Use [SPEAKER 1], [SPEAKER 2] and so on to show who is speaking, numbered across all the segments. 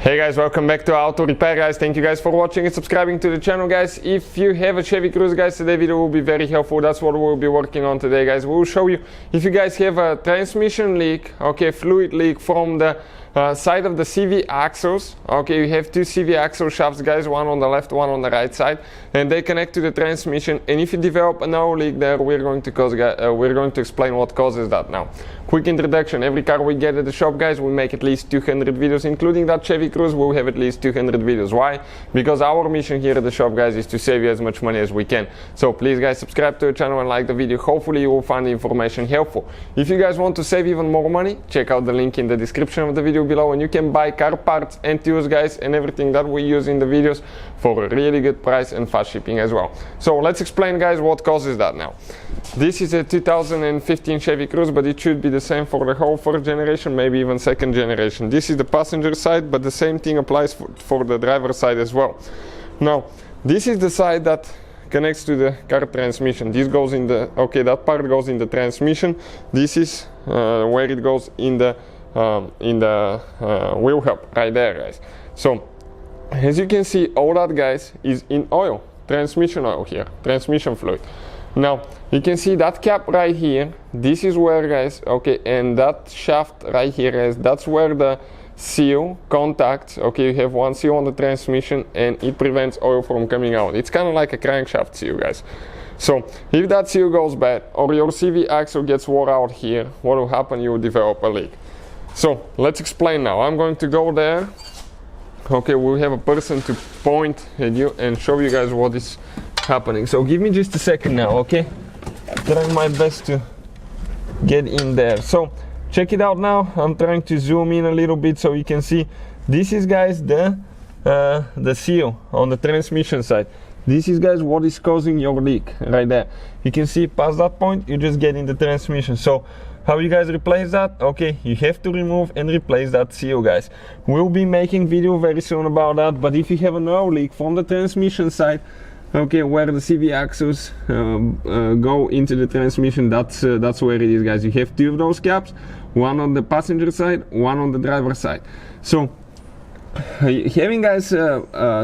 [SPEAKER 1] Hey guys, welcome back to Auto Repair guys. Thank you guys for watching and subscribing to the channel guys. If you have a Chevy Cruze guys, today's video will be very helpful. That's what we'll be working on today guys. We'll show you if you guys have a transmission leak, okay, fluid leak from the side of the CV axles. Okay, you have two CV axle shafts guys, one on the left, one on the right side, and they connect to the transmission. And if you develop an oil leak there, we're going to explain what causes that now. Quick introduction: every car we get at the shop guys, we make at least 200 videos, including that Chevy Cruze. We'll have at least 200 videos. Why? Because our mission here at the shop guys is to save you as much money as we can. So please guys, subscribe to the channel and like the video. Hopefully you will find the information helpful. If you guys want to save even more money, check out the link in the description of the video below, and you can buy car parts and tools guys and everything that we use in the videos for a really good price and fast shipping as well. So let's explain guys what causes that now. This is a 2015 Chevy Cruze, but it should be the same for the whole first generation, maybe even second generation. This is the passenger side, but the same thing applies for the driver side as well. Now this is the side that connects to the car transmission. This goes in the, okay, that part goes in the transmission. This is where it goes in the wheel hub right there guys. So as you can see, all that guys is in oil, transmission oil here, transmission fluid. Now you can see that cap right here, this is where guys, okay, and that shaft right here guys, that's where the seal contacts. Okay, you have one seal on the transmission and it prevents oil from coming out. It's kind of like a crankshaft seal guys. So if that seal goes bad or your CV axle gets wore out here, what will happen? You will develop a leak. So let's explain now. I'm going to go there. Okay, we'll have a person to point at you and show you guys what is happening. So give me just a second now, okay? Trying my best to get in there. So check it out now. I'm trying to zoom in a little bit so you can see. This is guys the seal on the transmission side. This is guys what is causing your leak right there. You can see past that point you just get in the transmission. So how you guys replace that? Okay, you have to remove and replace that seal guys. We'll be making video very soon about that. But if you have an oil leak from the transmission side, okay, where the CV axles go into the transmission, that's where it is guys. You have two of those caps, one on the passenger side, one on the driver side. So having guys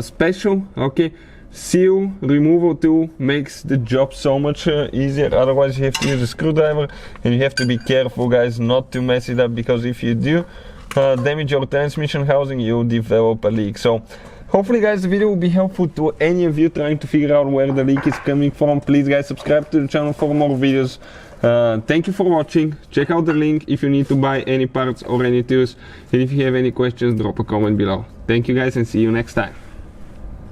[SPEAKER 1] special, okay, seal removal tool makes the job so much easier. Otherwise you have to use a screwdriver, and you have to be careful guys not to mess it up, because if you do damage your transmission housing, you'll develop a leak. So hopefully guys the video will be helpful to any of you trying to figure out where the leak is coming from. Please guys, subscribe to the channel for more videos. Thank you for watching. Check out the link if you need to buy any parts or any tools, and if you have any questions, drop a comment below. Thank you guys and see you next time.